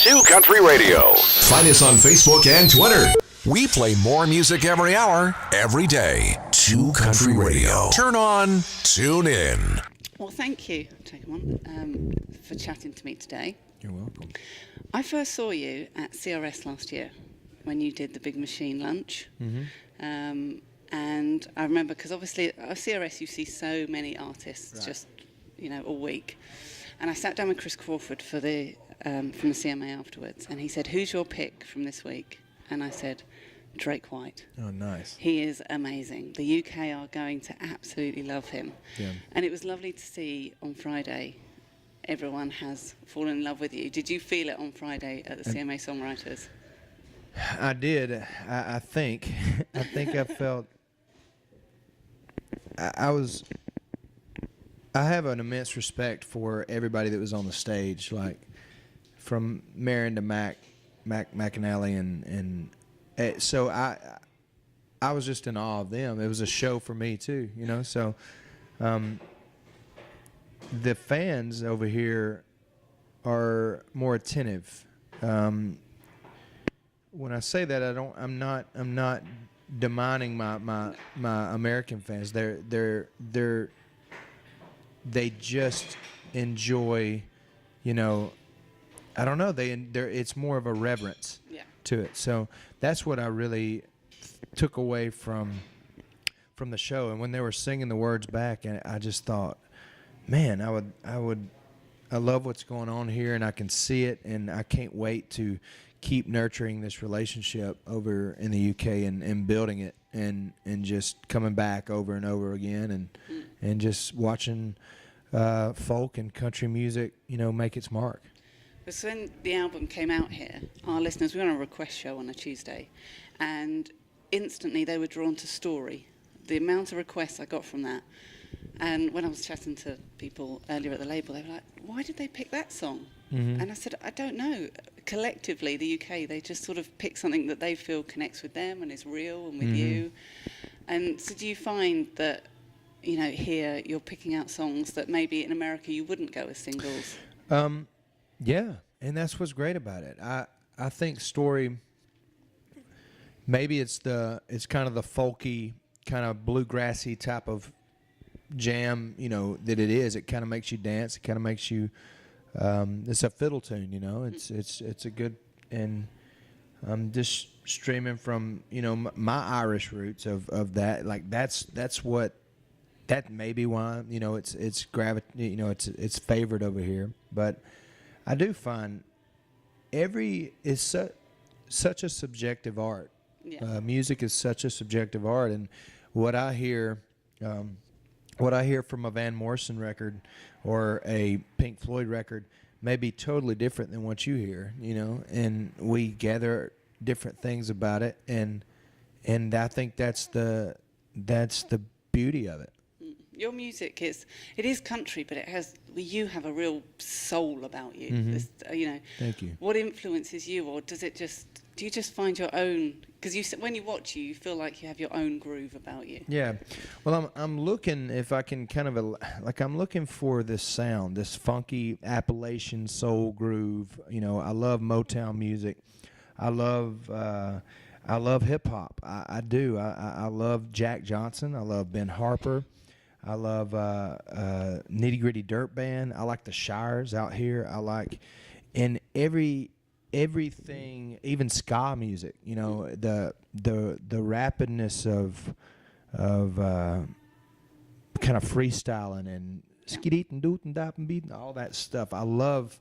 2Country Radio. Find us on Facebook and Twitter. We play more music every hour, every day. 2Country Radio. Turn on, tune in. Well, thank you, take one, for chatting to me today. You're welcome. I first saw you at CRS last year when you did the Big Machine lunch. Mm-hmm. And I remember, because obviously at CRS you see so many artists Right. just, all week. And I sat down with Chris Crawford from the CMA afterwards, and he said, "Who's your pick from this week?" And I said, Drake White. Oh, nice. He is amazing. The UK are going to absolutely love him. Yeah. And it was lovely to see on Friday everyone has fallen in love with you. Did you feel it on Friday at the CMA Songwriters? I did. I think. I think I felt. I have an immense respect for everybody that was on the stage, like from Marin to Mac McAnally, and so I was just in awe of them. It was a show for me too, So the fans over here are more attentive. When I say that, I'm not demeaning my American fans. They just enjoy, I don't know. It's more of a reverence to it. So that's what I really took away from the show. And when they were singing the words back, and I just thought, man, I love what's going on here, and I can see it, and I can't wait to keep nurturing this relationship over in the UK and building it and just coming back over and over again and just watching folk and country music, make its mark. Because when the album came out here, our listeners, we were on a request show on a Tuesday, and instantly they were drawn to Story. The amount of requests I got from that. And when I was chatting to people earlier at the label, they were like, why did they pick that song? Mm-hmm. And I said, I don't know. Collectively, the UK, they just sort of pick something that they feel connects with them and is real and with you. And so do you find that, here you're picking out songs that maybe in America you wouldn't go as singles? Yeah, and that's what's great about it. I think Story, maybe it's kind of the folky, kind of bluegrassy type of jam, that it is. It kind of makes you dance. It kind of makes you. It's a fiddle tune, It's a good, and I'm just streaming from my Irish roots of that. Like that's what that may be why it's it's favored over here. But I do find it's such a subjective art. Yeah. Music is such a subjective art, and what I hear from a Van Morrison record or a Pink Floyd record may be totally different than what you hear, and we gather different things about it, and I think that's the beauty of it. Your music it is country, but you have a real soul about you. Mm-hmm. Thank you. What influences you, or do you just find your own? Because when you watch you feel like you have your own groove about you. Yeah, well, I'm looking if I can kind of I'm looking for this sound, this funky Appalachian soul groove. I love Motown music. I love hip hop. I do. I love Jack Johnson. I love Ben Harper. I love Nitty Gritty Dirt Band. I like the Shires out here. I like everything, even ska music. The rapidness of kind of freestyling and skidit and doot and dop and beat and all that stuff. I love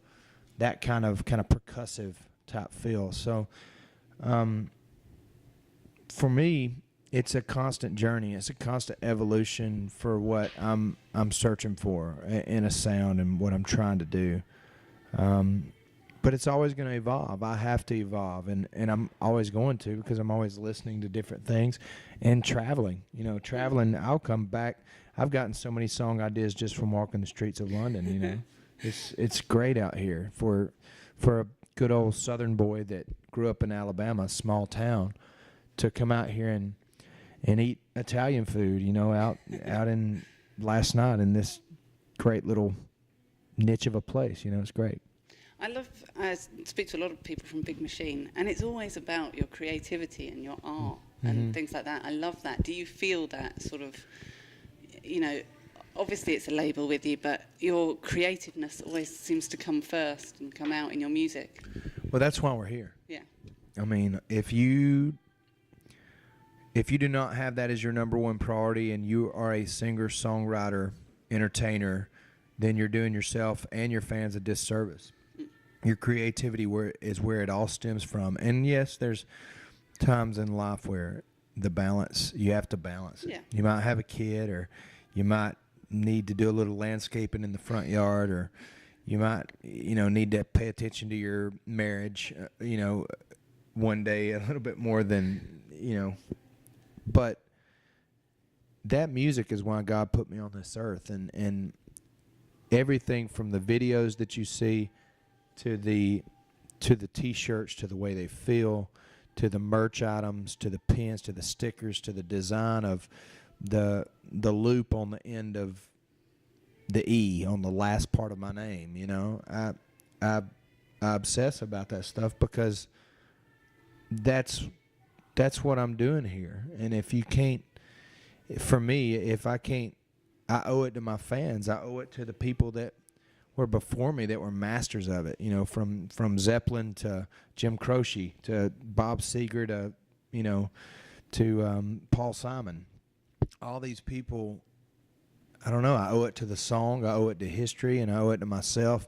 that kind of percussive type feel. So for me, it's a constant journey. It's a constant evolution for what I'm searching for in a sound and what I'm trying to do. But it's always going to evolve. I have to evolve, and I'm always going to, because I'm always listening to different things and traveling. Traveling, I'll come back. I've gotten so many song ideas just from walking the streets of London. It's great out here for a good old Southern boy that grew up in Alabama, a small town, to come out here and eat Italian food, out in last night in this great little niche of a place. It's great. I speak to a lot of people from Big Machine, and it's always about your creativity and your art and things like that. I love that. Do you feel that sort of, obviously it's a label with you, but your creativeness always seems to come first and come out in your music? Well, that's why we're here. Yeah. I mean, if you do not have that as your number one priority and you are a singer, songwriter, entertainer, then you're doing yourself and your fans a disservice. Your creativity is where it all stems from. And yes, there's times in life where you have to balance it. Yeah. You might have a kid, or you might need to do a little landscaping in the front yard, or you might, need to pay attention to your marriage, one day a little bit more than, but that music is why God put me on this earth, and everything from the videos that you see to the T-shirts, to the way they feel, to the merch items, to the pins, to the stickers, to the design of the loop on the end of the E on the last part of my name. I obsess about that stuff because that's what I'm doing here. And if you can't, for me, if I can't, I owe it to my fans. I owe it to the people that were before me that were masters of it. From Zeppelin to Jim Croce to Bob Seger to Paul Simon. All these people, I don't know, I owe it to the song, I owe it to history, and I owe it to myself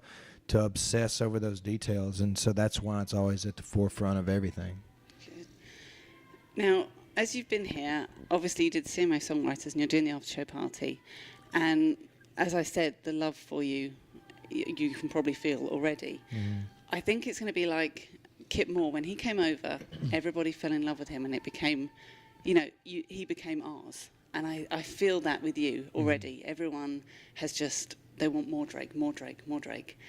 to obsess over those details. And so that's why it's always at the forefront of everything. Good. Now, as you've been here, obviously you did CMA Songwriters and you're doing the after show party. And as I said, the love for you can probably feel already. I think it's going to be like Kip Moore. When he came over, everybody fell in love with him, and it became, he became ours. And I feel that with you already. Everyone has they want more Drake, more Drake, more Drake.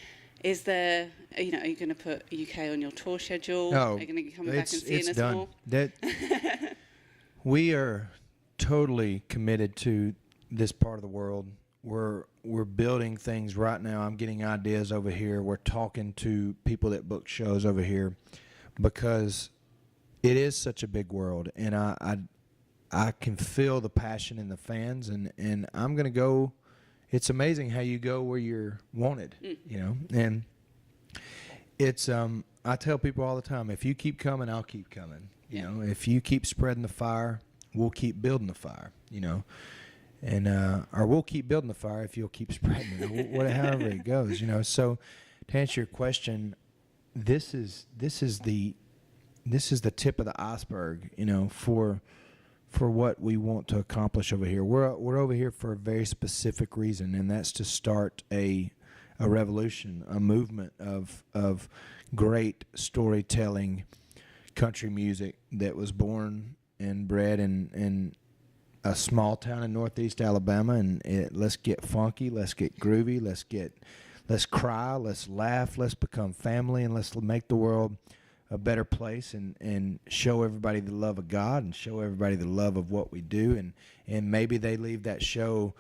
Is there, are you going to put UK on your tour schedule? No, are you going to come back and see us done. more? We are totally committed to this part of the world. We're building things right now. I'm getting ideas over here. We're talking to people that book shows over here because it is such a big world, and I can feel the passion in the fans, and I'm going to go. It's amazing how you go where you're wanted, and it's I tell people all the time, if you keep coming, I'll keep coming. If you keep spreading the fire, we'll keep building the fire, and or we'll keep building the fire if you'll keep spreading it, however it goes, So to answer your question, this is the tip of the iceberg, for what we want to accomplish over here. We're over here for a very specific reason, and that's to start a revolution, a movement of great storytelling country music that was born and bred in a small town in Northeast Alabama. And let's get funky, let's get groovy, let's cry, let's laugh, let's become family, and let's make the world a better place, and show everybody the love of God, and show everybody the love of what we do, and maybe they leave that show,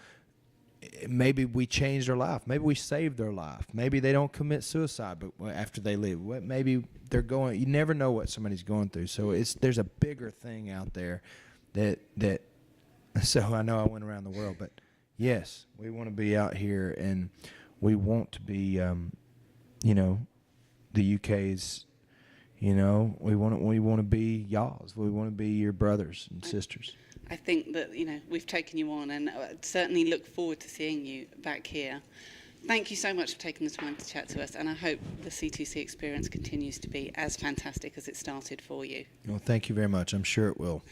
maybe we changed their life, maybe we saved their life, maybe they don't commit suicide but after they leave, maybe they're going, you never know what somebody's going through. So there's a bigger thing out there that so I know I went around the world, but yes, we want to be out here, and we want to be the UK's. We want to be y'all's. We want to be your brothers and sisters. I think that, we've taken you on, and I certainly look forward to seeing you back here. Thank you so much for taking the time to chat to us, and I hope the C2C experience continues to be as fantastic as it started for you. Well, thank you very much. I'm sure it will.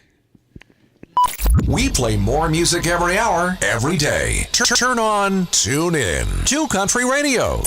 We play more music every hour, every day. Turn on, tune in. 2 Country Radio.